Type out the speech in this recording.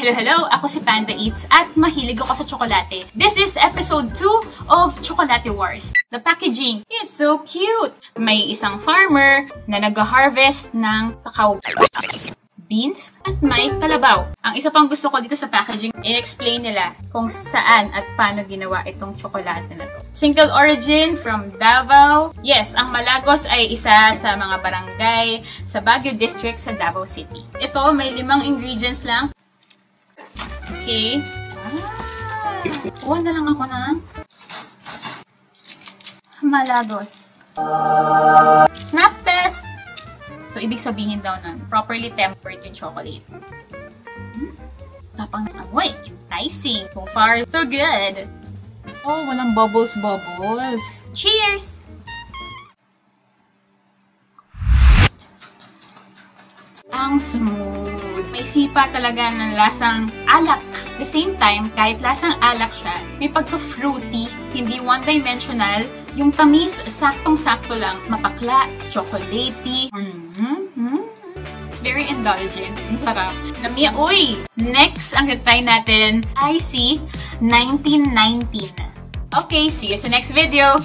Hello, hello! Ako si Panda Eats at mahilig ako sa tsokolate. This is episode 2 of Chocolate Wars. The packaging, it's so cute! May isang farmer na nag-harvest ng cacao beans at may kalabaw. Ang isa pang gusto ko dito sa packaging, i-explain nila kung saan at paano ginawa itong tsokolate na to. Single origin from Davao. Yes, ang Malagos ay isa sa mga barangay sa Baguio District sa Davao City. Ito, may 5 ingredients lang. Okay. Kuha na lang ako ng Malagos. Snap test! So, ibig sabihin daw nun, properly tempered yung chocolate. Tapang ng amoy. Enticing. So far, so good. Oh, walang bubbles. Cheers! Ang smooth. May sipa talaga ng lasang alak. At the same time, kahit lasang alak siya, may pagka-fruity, hindi one-dimensional. Yung tamis, saktong-sakto lang. Mapakla, chocolatey. It's very indulgent. Ang sarap. Lamia, uy! Next, ang try natin, IC 1919. Okay, see you sa next video!